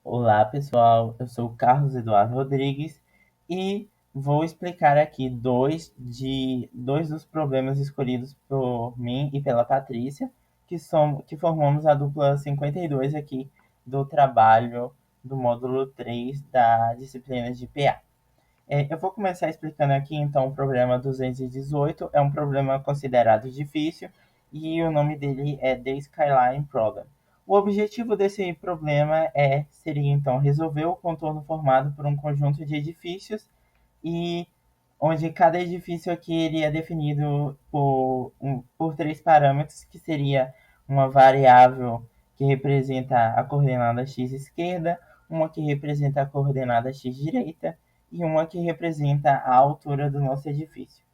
Olá, pessoal. Eu sou o Carlos Eduardo Rodrigues e vou explicar aqui dois dos problemas escolhidos por mim e pela Patrícia, que formamos a dupla 52 aqui do trabalho do módulo 3 da disciplina de PA. Eu vou começar explicando aqui, então, o problema 218. É um problema considerado difícil e o nome dele é The Skyline Problem. O objetivo desse problema seria, então, resolver o contorno formado por um conjunto de edifícios e onde cada edifício aqui ele é definido por três parâmetros, que seria uma variável que representa a coordenada x esquerda, uma que representa a coordenada x direita e uma que representa a altura do nosso edifício.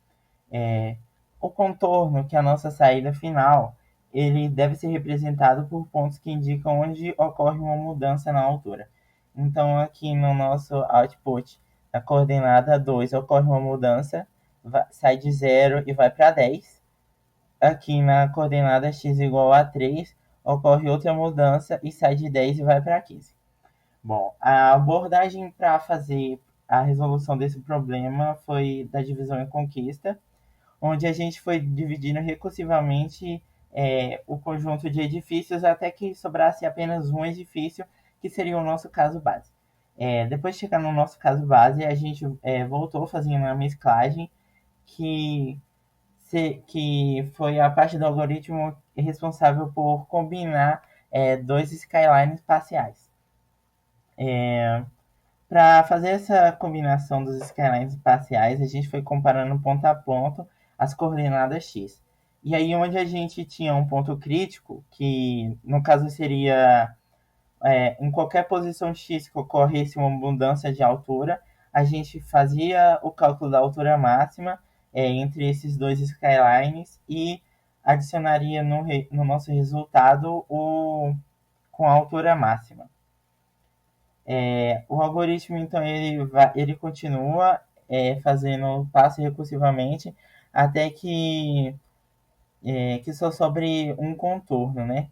É, o contorno, que é a nossa saída final, ele deve ser representado por pontos que indicam onde ocorre uma mudança na altura. Então, aqui no nosso output, na coordenada 2, ocorre uma mudança, sai de 0 e vai para 10. Aqui na coordenada x igual a 3, ocorre outra mudança e sai de 10 e vai para 15. Bom, a abordagem para fazer a resolução desse problema foi da divisão em conquista, onde a gente foi dividindo recursivamente o conjunto de edifícios até que sobrasse apenas um edifício, que seria o nosso caso base. Depois de chegar no nosso caso base, a gente voltou fazendo a mesclagem, que, que foi a parte do algoritmo responsável por combinar dois skylines parciais. Para fazer essa combinação dos skylines parciais, a gente foi comparando ponto a ponto as coordenadas x. E aí, onde a gente tinha um ponto crítico, que no caso seria em qualquer posição x que ocorresse uma mudança de altura, a gente fazia o cálculo da altura máxima entre esses dois skylines e adicionaria no nosso resultado com a altura máxima. O algoritmo, então, ele continua fazendo passo recursivamente até que só sobre um contorno, né?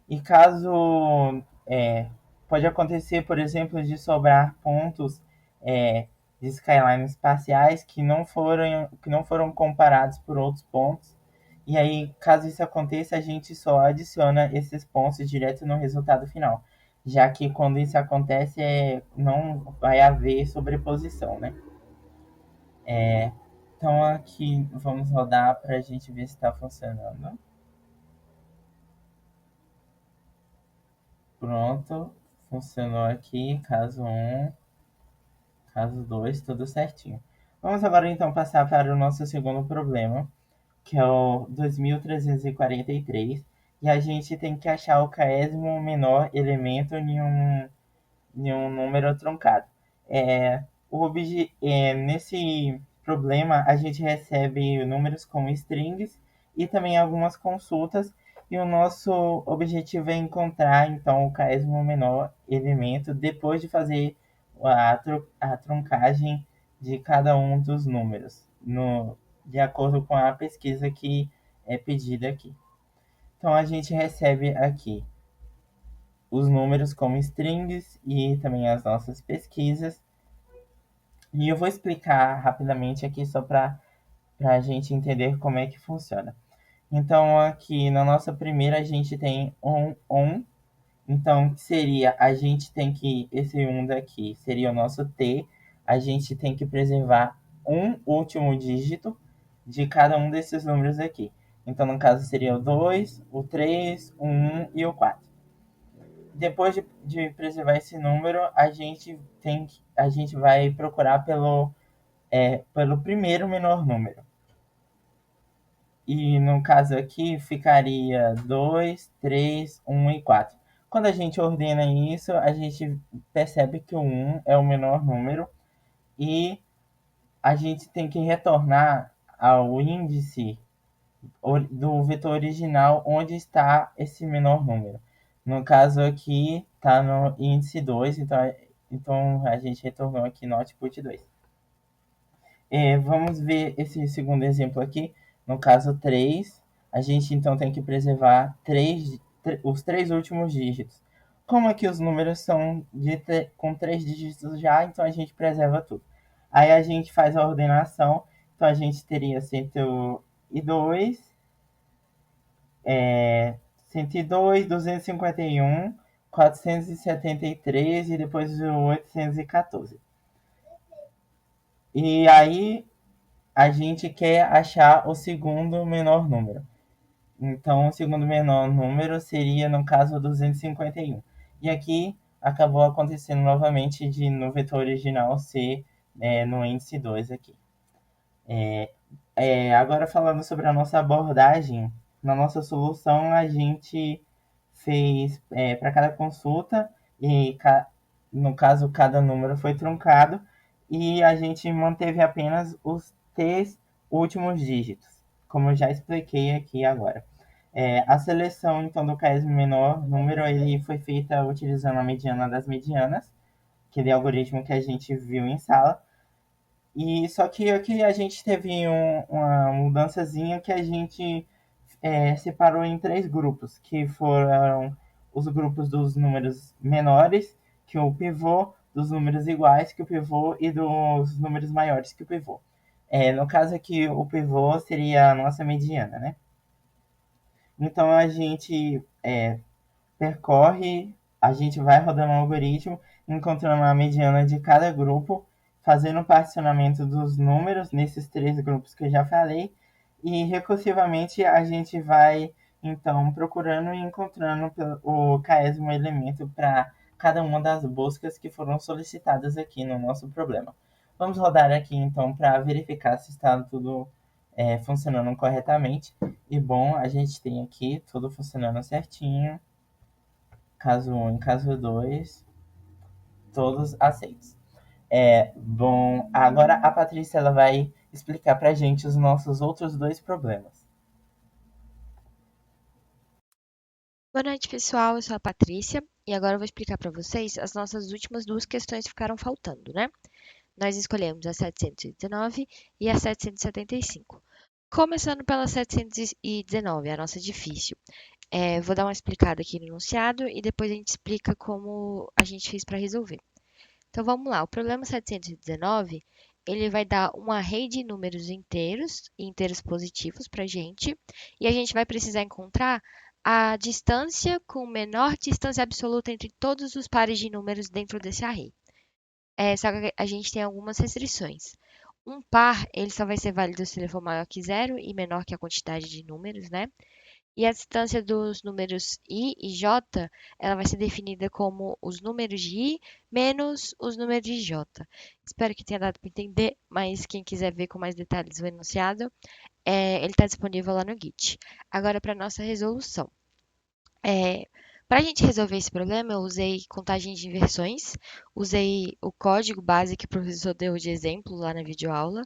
E caso pode acontecer, por exemplo, de sobrar pontos de skylines parciais que não foram comparados por outros pontos. E aí, caso isso aconteça, a gente só adiciona esses pontos direto no resultado final, já que quando isso acontece, não vai haver sobreposição, né? Então aqui vamos rodar para a gente ver se está funcionando. Pronto, funcionou aqui, caso um, caso 2, tudo certinho. Vamos agora então passar para o nosso segundo problema, que é o 2343, e a gente tem que achar o késimo menor elemento em um número truncado. Nesse problema, a gente recebe números como strings e também algumas consultas, e o nosso objetivo é encontrar, então, o késimo menor elemento depois de fazer a truncagem de cada um dos números, de acordo com a pesquisa que é pedida aqui. Então, a gente recebe aqui os números como strings e também as nossas pesquisas. E eu vou explicar rapidamente aqui só para a gente entender como é que funciona. Então, aqui na nossa primeira, a gente tem on. Então, seria, a gente tem que, esse 1 daqui seria o nosso T, a gente tem que preservar um último dígito de cada um desses números aqui. Então, no caso, seria o 2, o 3, o 1 e o 4. Depois de preservar esse número, a gente vai procurar pelo primeiro menor número. E no caso aqui ficaria 2, 3, 1 e 4. Quando a gente ordena isso, a gente percebe que o 1 é o menor número e a gente tem que retornar ao índice do vetor original onde está esse menor número. No caso aqui está no índice 2, então a gente retornou aqui no output 2. Vamos ver esse segundo exemplo aqui. No caso 3, a gente então tem que preservar os três últimos dígitos. Como aqui os números são com 3 dígitos já, então a gente preserva tudo. Aí a gente faz a ordenação, então a gente teria 102, 102, 251, 473 e depois o 814. E aí a gente quer achar o segundo menor número. Então, o segundo menor número seria, no caso, 251. E aqui acabou acontecendo novamente de no vetor original ser no índice 2 aqui. Agora falando sobre a nossa abordagem, na nossa solução a gente fez para cada consulta, e no caso cada número foi truncado, e a gente manteve apenas os 3 últimos dígitos, como eu já expliquei aqui agora. A seleção então do caso menor número ele foi feita utilizando a mediana das medianas, aquele algoritmo que a gente viu em sala, e só que aqui a gente teve uma mudançazinha que a gente separou em 3 grupos, que foram os grupos dos números menores que o pivô, dos números iguais que o pivô e dos números maiores que o pivô. No caso aqui, o pivô seria a nossa mediana, né? Então a gente percorre, a gente vai rodando o algoritmo, encontrando a mediana de cada grupo, fazendo o particionamento dos números nesses 3 grupos que eu já falei, e recursivamente a gente vai então procurando e encontrando o késimo elemento para cada uma das buscas que foram solicitadas aqui no nosso problema. Vamos rodar aqui então para verificar se está tudo funcionando corretamente. E bom, a gente tem aqui tudo funcionando certinho. Caso 1 e caso 2, todos aceitos. Bom, agora a Patrícia ela vai explicar pra gente os nossos outros 2 problemas. Boa noite, pessoal. Eu sou a Patrícia e agora eu vou explicar para vocês as nossas últimas 2 questões que ficaram faltando, né? Nós escolhemos a 719 e a 775. Começando pela 719, a nossa difícil. Vou dar uma explicada aqui no enunciado e depois a gente explica como a gente fez para resolver. Então vamos lá. O problema 719, ele vai dar um array de números inteiros e inteiros positivos para a gente, e a gente vai precisar encontrar a distância com menor distância absoluta entre todos os pares de números dentro desse array. Só que a gente tem algumas restrições. Um par, ele só vai ser válido se ele for maior que zero e menor que a quantidade de números, né? E a distância dos números i e j, ela vai ser definida como os números de i menos os números de j. Espero que tenha dado para entender, mas quem quiser ver com mais detalhes o enunciado, ele está disponível lá no Git. Agora, para a nossa resolução. Para a gente resolver esse problema, eu usei contagem de inversões, usei o código base que o professor deu de exemplo lá na videoaula.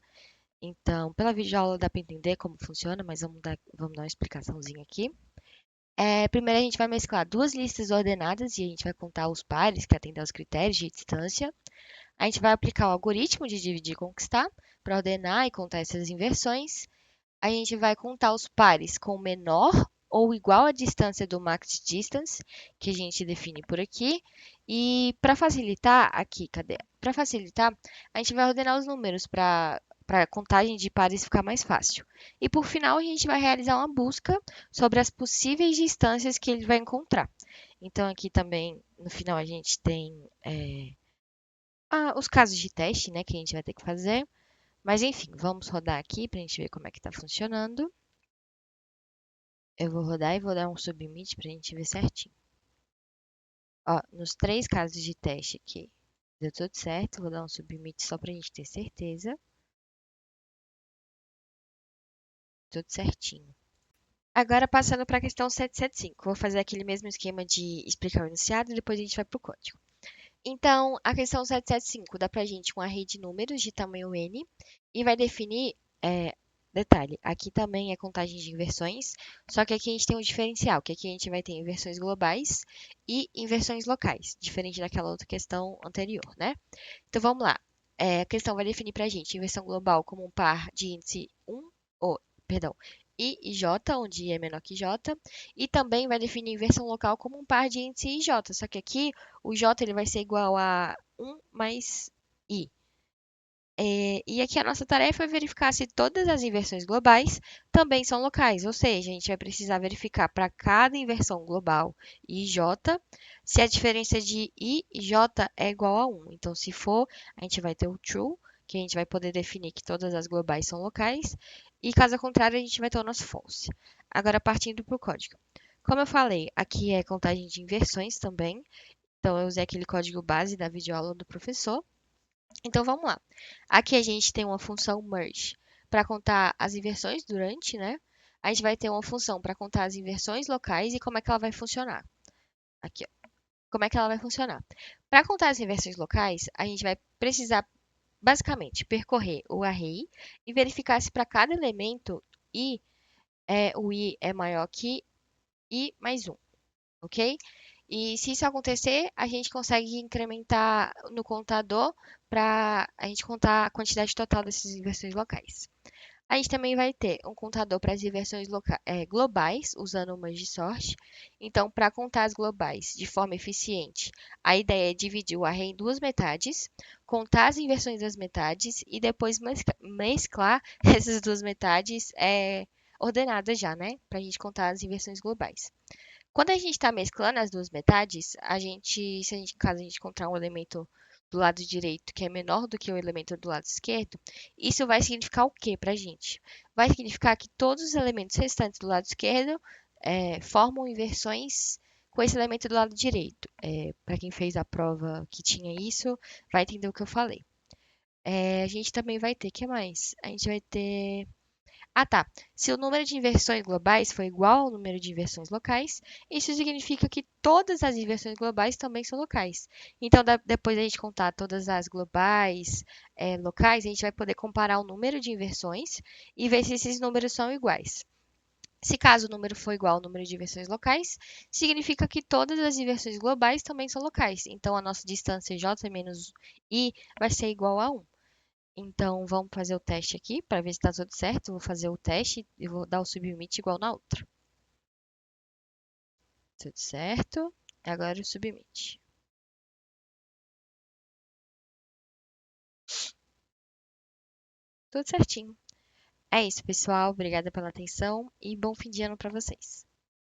Então, pela videoaula dá para entender como funciona, mas vamos dar uma explicaçãozinha aqui. Primeiro a gente vai mesclar 2 listas ordenadas e a gente vai contar os pares que atendem aos critérios de distância. A gente vai aplicar o algoritmo de dividir e conquistar para ordenar e contar essas inversões. A gente vai contar os pares com menor ou igual à distância do max distance, que a gente define por aqui. E para facilitar, aqui, cadê? Para facilitar, a gente vai ordenar os números para a contagem de pares ficar mais fácil. E por final, a gente vai realizar uma busca sobre as possíveis distâncias que ele vai encontrar. Então, aqui também, no final, a gente tem os casos de teste, né, que a gente vai ter que fazer. Mas enfim, vamos rodar aqui para a gente ver como é que está funcionando. Eu vou rodar e vou dar um submit para a gente ver certinho. Ó, nos 3 casos de teste aqui, deu tudo certo. Vou dar um submit só para a gente ter certeza. Tudo certinho. Agora, passando para a questão 775. Vou fazer aquele mesmo esquema de explicar o enunciado e depois a gente vai para o código. Então, a questão 775 dá para a gente um array de números de tamanho n e vai definir, detalhe, aqui também é contagem de inversões, só que aqui a gente tem um diferencial, que aqui a gente vai ter inversões globais e inversões locais, diferente daquela outra questão anterior, né? Então, vamos lá. A questão vai definir para a gente inversão global como um par de índice 1, perdão, I e J, onde I é menor que J, e também vai definir inversão local como um par de índice I e J, só que aqui o J ele vai ser igual a 1 mais I. E aqui a nossa tarefa é verificar se todas as inversões globais também são locais, ou seja, a gente vai precisar verificar para cada inversão global I e J se a diferença de I e J é igual a 1. Então, se for, a gente vai ter o true, que a gente vai poder definir que todas as globais são locais, e caso contrário, a gente vai ter o nosso false. Agora, partindo para o código. Como eu falei, aqui é contagem de inversões também, então eu usei aquele código base da videoaula do professor. Então vamos lá. Aqui a gente tem uma função merge para contar as inversões durante, né? A gente vai ter uma função para contar as inversões locais e como é que ela vai funcionar. Aqui, ó. Como é que ela vai funcionar? Para contar as inversões locais, a gente vai precisar basicamente percorrer o array e verificar se para cada elemento o i é maior que i mais um, ok? E se isso acontecer, a gente consegue incrementar no contador para a gente contar a quantidade total dessas inversões locais. A gente também vai ter um contador para as inversões globais, usando o merge sort. Então, para contar as globais de forma eficiente, a ideia é dividir o array em duas metades, contar as inversões das metades e depois mesclar essas duas metades ordenadas já, né? Para a gente contar as inversões globais. Quando a gente está mesclando as duas metades, caso a gente encontrar um elemento do lado direito que é menor do que o elemento do lado esquerdo, isso vai significar o quê para a gente? Vai significar que todos os elementos restantes do lado esquerdo formam inversões com esse elemento do lado direito. Para quem fez a prova que tinha isso, vai entender o que eu falei. A gente também vai ter, o que mais? A gente vai ter tá. Se o número de inversões globais for igual ao número de inversões locais, isso significa que todas as inversões globais também são locais. Então, depois a gente contar todas as globais, locais, a gente vai poder comparar o número de inversões e ver se esses números são iguais. Se caso o número for igual ao número de inversões locais, significa que todas as inversões globais também são locais. Então, a nossa distância j menos i vai ser igual a 1. Então, vamos fazer o teste aqui para ver se está tudo certo. Vou fazer o teste e vou dar o submit igual na outra. Tudo certo. Agora o submit. Tudo certinho. É isso, pessoal. Obrigada pela atenção e bom fim de ano para vocês.